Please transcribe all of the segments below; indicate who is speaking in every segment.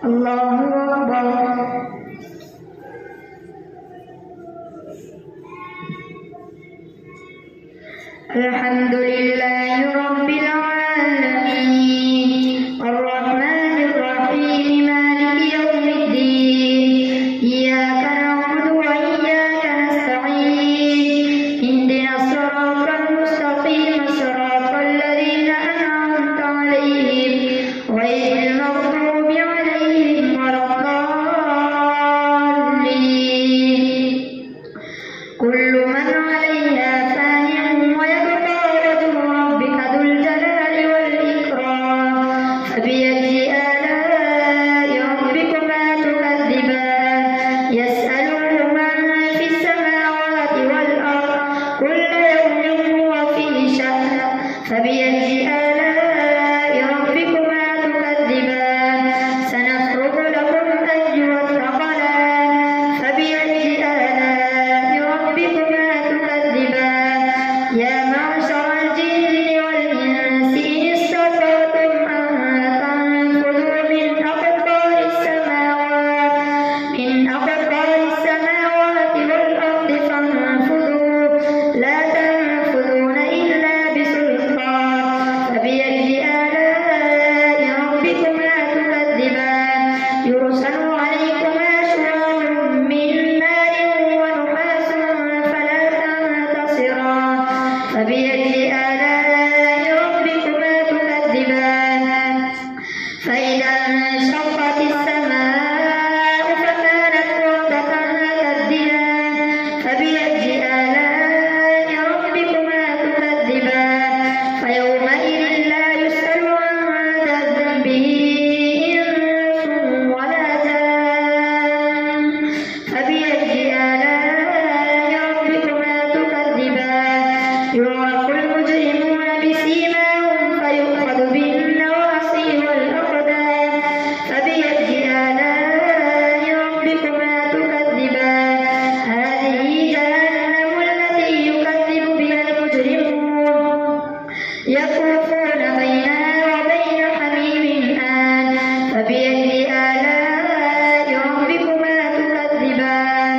Speaker 1: الله أكبر. الحمد لله رب العالمين الرحمن الرحيم مالك يوم الدين إياك نعبد وإياك نستعين اهدنا الصراط المستقيم صراط الذين أنعمت عليهم غير المغضوب عليهم ولا الضالين. كل من عليها فان ويبقى وجه ربك ذو الجلال والإكرام فبأي آلاء ربكما تكذبان يسأله من في السماوات والأرض كل يوم هو في شأن فبأي آلاء ربكما تكذبان سنفرغ لكم أيها الثقلان فبأي آلاء ربكما تكذبان يا معشر الجن والإنس إن استطعتم أن تنفذوا من أقطار السماوات والأرض فانفذوا لا تنفذون إلا بسلطان فبأي آلاء ربكما تكذبان يرسل عليكما شواظ من نار ونحاس فلا تنتصران فبأي آلاء ربكما تكذبان فإذا انشقت السماء فكانت وردة كالدهان فبأي آلاء ربكما تكذبان فيومئذ لا يسأل عن ذنبه إنس ولا جان فبأي آلاء ربكما تكذبان يعرف المجرمون بسيماهم فيؤخذ بالنواصي والأقدام فبأي آلاء ربكما تكذبان هذه جهنم التي يكذب بها المجرمون يطوفون بينها وبين حميم آن فبأي آلاء ربكما تكذبان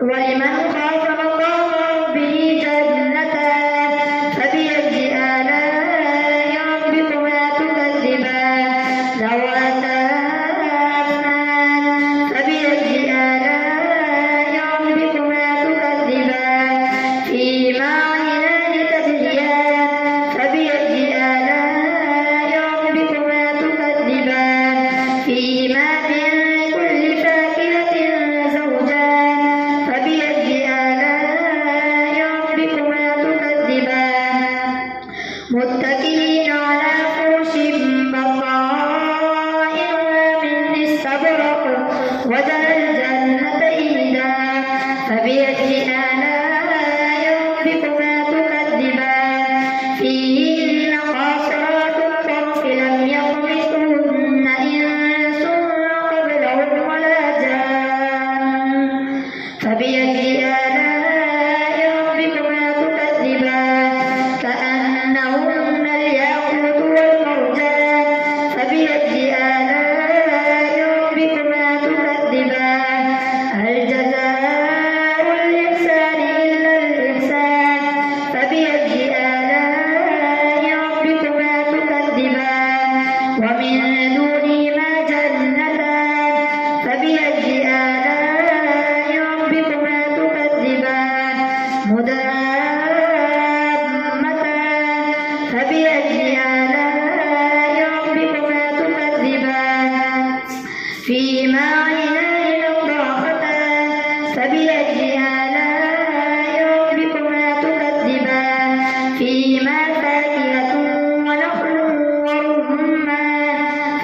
Speaker 1: ولمن خاف مقام ربه جنتان فبأي آلاء ربكما تكذبان ذواتا أفنان فبأي آلاء ربكما تكذبان فيهما عينان تجريان فبأي آلاء ربكما تكذبان فيهما من كل فاكهة زوجان فبأي آلاء ربكما تكذبان متكئين على فرش بطائنها من استبرق وجنى الجنتين دان فبأي آلاء ربكما تكذبان فيهن قاصرات الطرف لم يطمثهن إنس قبلهم ولا جان فبأي آلاء ربكما تكذبان كأنهن الياقوت والمرجان فبأي آلاء ربكما تكذبان هل جزاء الإحسان إلا الإحسان فبأي آلاء ربكما تكذبان ومن دونهما جنتان فبأي آلاء ربكما تكذبان مدهامتان فبأي آلاء ربكما تكذبان فيهما عينان نضاختان فبأي آلاء ربكما تكذبان فيهما فاكهة ونخل ورمان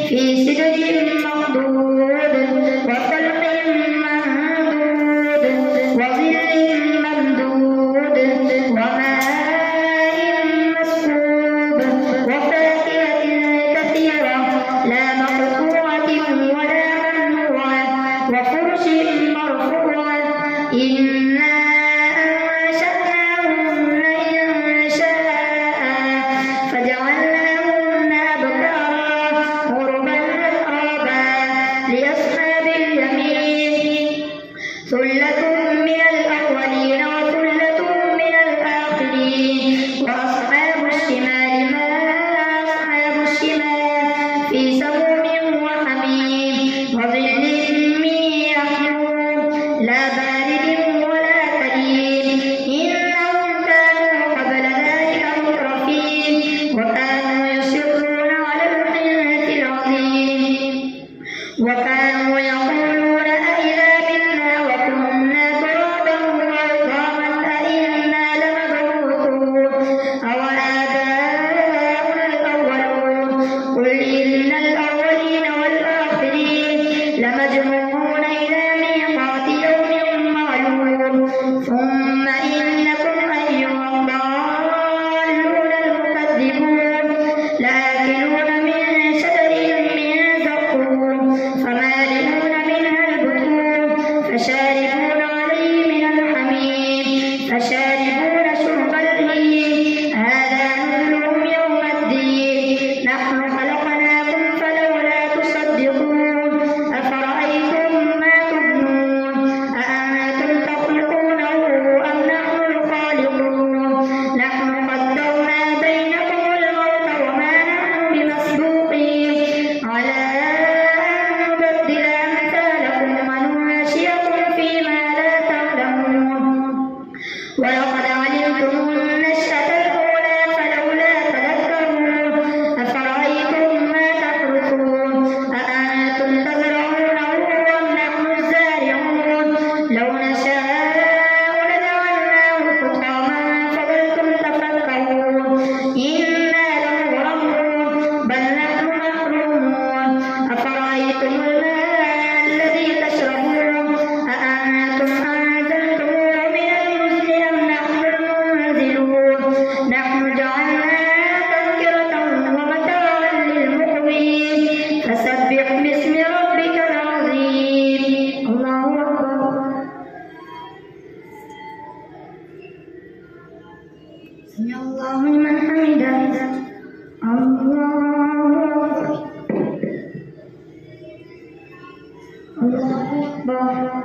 Speaker 1: في سدر مخضود وطلح منضود وظل ممدود وماء مسكوب وفاكهة كثيرة لا مقطوعة ولا ممنوعة وفرش مرفوعة إنا أنشأناهن إنشاء فجعلناهن أبكارا عربا أترابا لأصحاب اليمين ثلة من الأولين وثلة من الآخرين وأصحاب الشمال ما أصحاب الشمال في سموم وحميم وظل من يحموم لا بارد ولا كريم إنهم كانوا قبل ذلك مترفين وكانوا يصرون على الحنث العظيم وكانوا يقولون أئذا منا وكنا ترابا وعظاما أئنا لمبعوثون أوآباؤنا الأولون قل إن الأولين والآخرين لمجموعون إلى ميقات يوم معلوم ثم إنكم أيها الضالون المكذبون لآكلون من شجر من زقوم فمالئون منها البطون فشاربون عليه من الحميم فشاربون شرب الهيم هذا نزلهم يوم الدين نحن خلقناكم فلولا تصدقون أفرأيتم ما تبنون أأنتم تخلقونه أم نحن الخالقون نحن قدرنا بينكم الموت وما نحن بمسبوقين على أن نبدل أمثالكم وننشئكم فيما لا تعلمون ولقد علمتم النشأة الأولى فلولا تذكرون أفرأيتم ما تحرثون أأنتم تزرعونه أم نحن الزارعون لو نشاء لجعلناه حطاما فظلتم تفكرون إنا لمغرمون بل نحن محرومون أفرأيتم الماء الذي تشربون أأنتم أنزلتموه من المزن أم نحن المنزلون نحن جعلناها تذكرة ومتاعا للمقوين فسبح باسم ربك العظيم الله أكبر سمع الله لمن حمده الله أكبر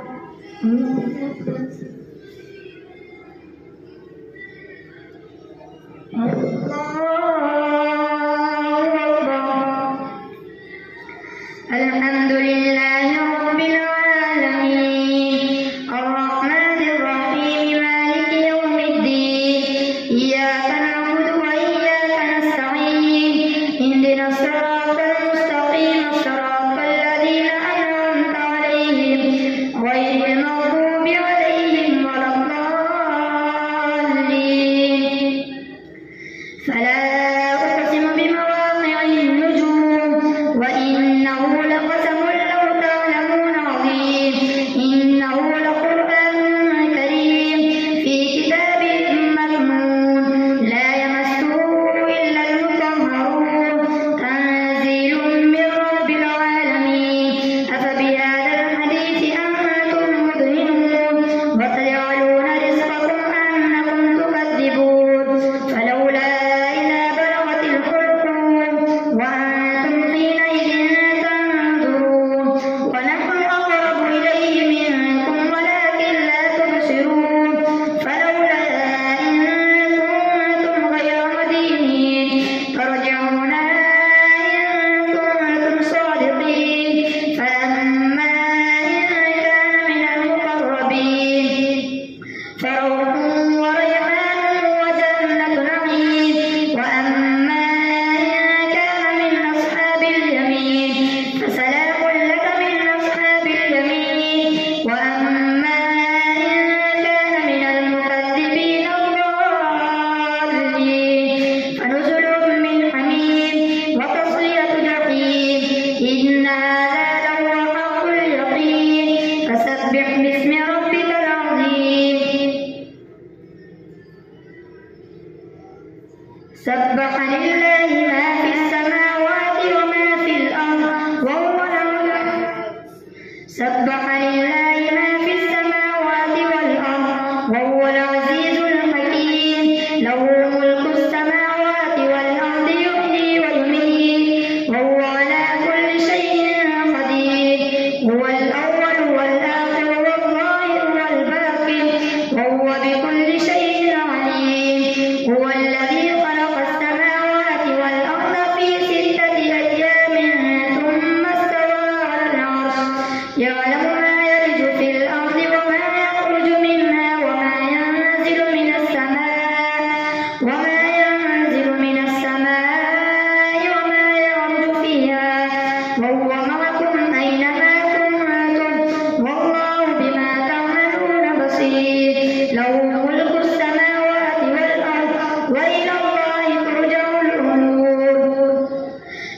Speaker 1: الله أكبر الحمد لله رب العالمين الرحمن الرحيم مالك يوم الدين إياك نعبد وإياك نستعين اهدنا الصراط المستقيم صراط الذين أنعمت عليهم غير المغضوب عليهم ولا الضالين فلا أقسم بمواقع النجوم وإنه لقسم لو تعلمون عظيم إنه لقرآن كريم في كتاب مكنون لا يمسه إلا المطهرون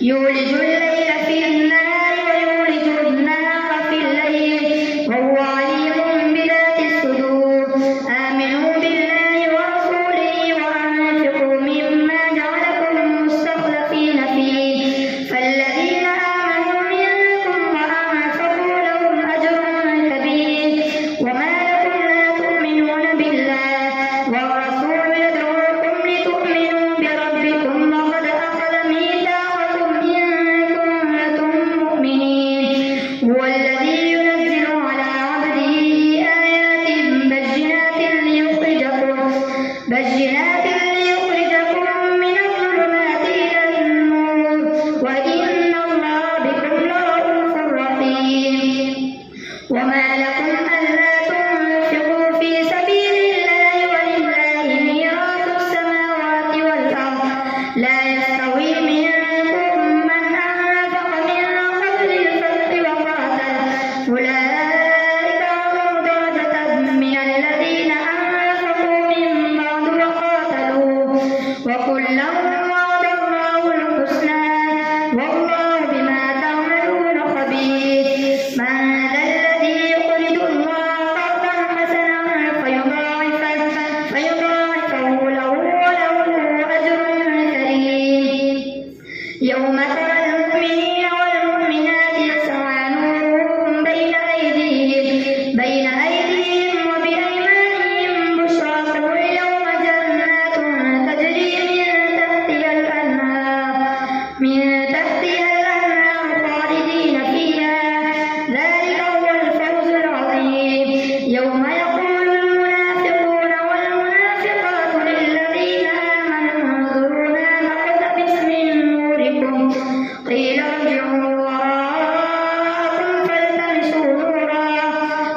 Speaker 1: يولج الليل في النهار ويولج النهار في الليل وهو عليم بذات الصدور. آمنوا بالله ورسوله وأنفقوا مما جعلكم مستخلفين فيه فالذين آمنوا منكم وأنفقوا لهم أجر كبير. وما لكم لا تؤمنون بالله والرسول يدعوكم لتؤمنوا بربكم وقد أخذ ميثاقكم إن كنتم مؤمنين. هو الذي ينزل على عبده آيات بينات ليخرجكم من الظلمات إلى النور وإن الله بكم لرءوف رحيم. وما لكم ألا تنفقوا في سبيل الله ولله ميراث السماوات والأرض لا يستوي منكم من أنفق من قبل الفتح وقاتل أولئك أعظم درجة من الذين أنفقوا من بعد وقاتلوا وكلا وعد الله الحسنى والله بما تعملون خبير. من ذا الذي يقرض الله قرضا حسنا فيضاعفه له وله أجر كريم. يوم ترى المؤمنين والمؤمنات يسعى نورهم بين أيديهم وبأيمانهم بشراكم اليوم جنات تجري من تحتها الأنهار خالدين فيها ذلك هو الفوز العظيم. يوم يقول المنافقون والمنافقات للذين آمنوا انظرونا نقتبس من نوركم قيل ارجعوا وراءكم فالتمسوا نورا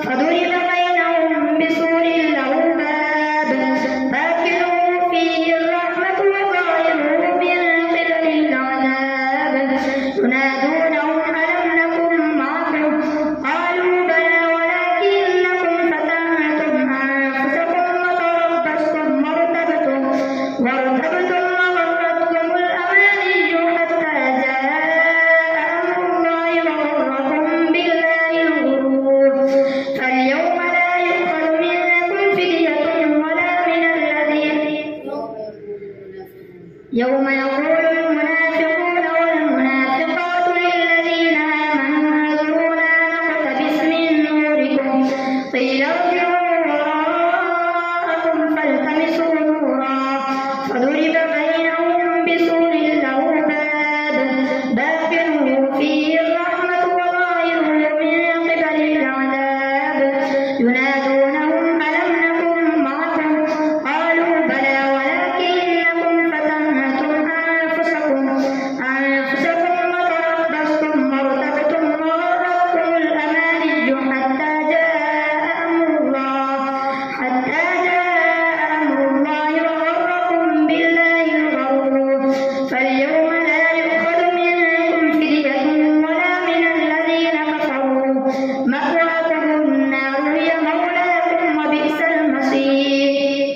Speaker 1: فضرب بينهم بسور له باب باطنه فيه الرحمة وظاهره من قبل العذاب. ينادونهم ألم نكن معكم قالوا بلى ولكنكم فتنتم أنفسكم وتربصتم وارتبتم وغرتكم الأماني حتى جاء أمر الله وغركم بالله الغرور. فاليوم لا يؤخذ منكم فدية ولا من الذين يوم يقول المنافقون والمنافقات للذين آمنوا انظرونا نقتبس من نوركم قيل ارجعوا وراءكم فالتمسوا نورا فضرب بينهم بسور له باب باطنه فيه الرحمة وظاهره من قبل العذاب. ينادونهم ألم نكن معكم قالوا بلى ولكنكم فتنتم أنفسكم وتربصتم وارتبتم وغرتكم الأماني حتى جاء أمر الله وغركم بالله الغرور. فاليوم لا يؤخذ منكم فدية ولا من الذين كفروا مأواكم النار هي مولاكم وبئس المصير.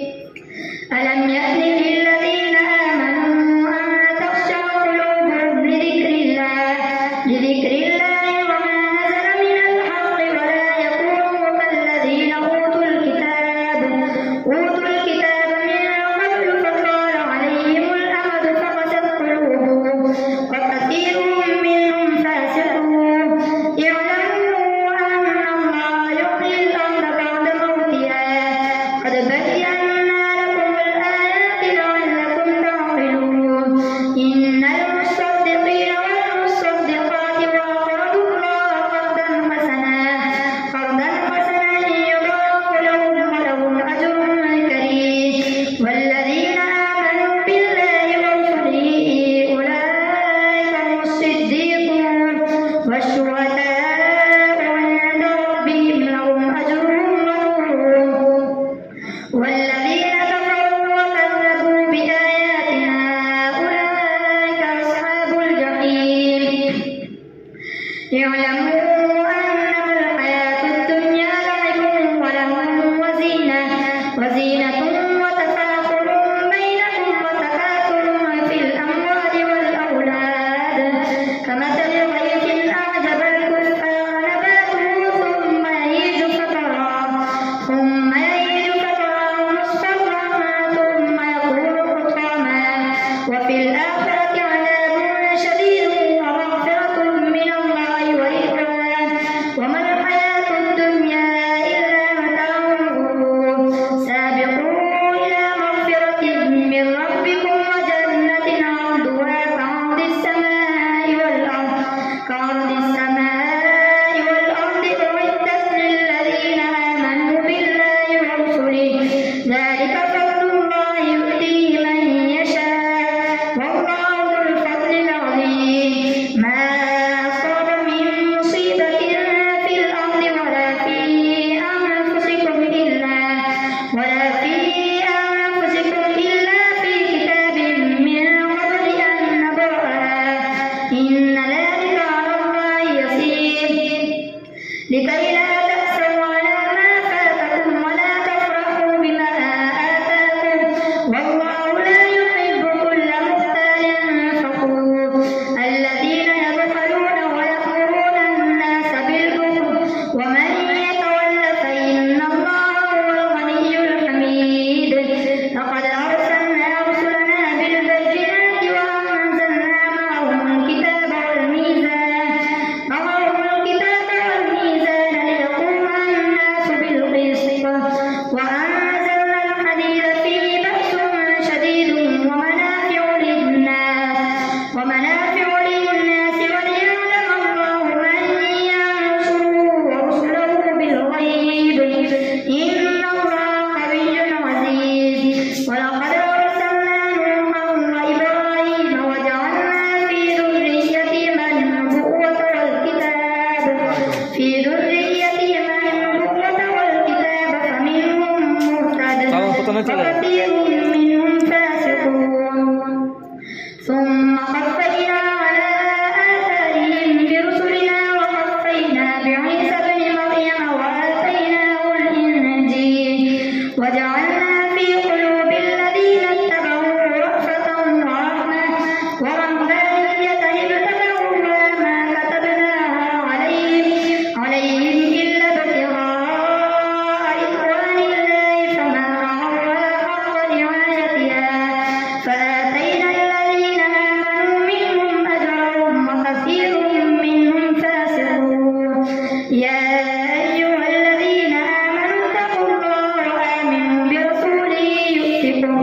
Speaker 1: ألم يأن للذين آمنوا أن تخشع قلوبهم لذكر الله وما نزل من الحق ولا يكونوا كالذين أوتوا الكتاب من قبل فطال عليهم الأمد فقست قلوبهم وكثير منهم فاسقون. اعلموا أن الله يحيي الأرض بعد موتها قد بينا لكم الآيات لعلكم تعقلون. إن المصدقين والمصدقات وأقرضوا الله قرضا حسنا يضاعف لهم ولهم أجر كريم. والذين آمنوا بالله ورسله أولئك هم الصديقون والشهداء عند ربهم لهم أجرهم ونورهم. والذين كفروا وكذبوا بآياتنا أولئك أصحاب الجحيم. اعلموا أنما الحياة الدنيا لعب ولهو وزينة وتفاخر بينكم وتكاثر في الأموال والأولاد كمثل غيث أعجب الكفار نباته ثم يهيج فتراه مصفرا ثم يكون حطاما وفي الآخرة عذاب شديد ومغفرة من الله ورضوان وما الحياة الدنيا إلا متاع الغرور سابقوا إلى مغفرة من ربكم وجنة عرضها كعرض السماء والأرض أعدت للذين آمنوا بالله ورسله ذلك فضل الله يؤتيه من يشاء والله ذو الفضل العظيم ما أصاب من مصيبة في الأرض ولا في أنفسكم إلا في كتاب من قبل أن نبرأها إن ذلك على الله يسير لكي لا تأسوا على ما فاتكم ولا تفرحوا بما آتاكم والله لا يحب كل مختال فخور الذين يبخلون ويأمرون الناس بالبخل ومن يتول فإن الله هو الغني الحميد لقد أرسلنا رسلنا بالبينات وأنزلنا معهم الكتاب والميزان ليقوم الناس بالقسط وأنزلنا الحديد فيه بأس شديد ومنافع للناس وليعلم الله من ينصره ورسله بالغيب إن الله قوي عزيز ولقد أرسلنا نوحا وإبراهيم وجعلنا في ذريتهما النبوة والكتاب فمنهم مهتد وكثير منهم فاسقون ثم قفينا على آثارهم برسلنا وقفينا بعيسى ابن مريم وآتيناه الإنجيل وجعلنا في قلوب الذين اتبعوه رأفة ورحمة ورهبانية ابتدعوها ما كتبناها عليهم إلا ابتغاء رضوان الله فما رعوها حق رعايتها فآتينا الذين آمنوا منهم أجرهم وكثير منهم فاسقون يا أيها الذين آمنوا اتقوا الله وآمنوا برسوله يؤتكم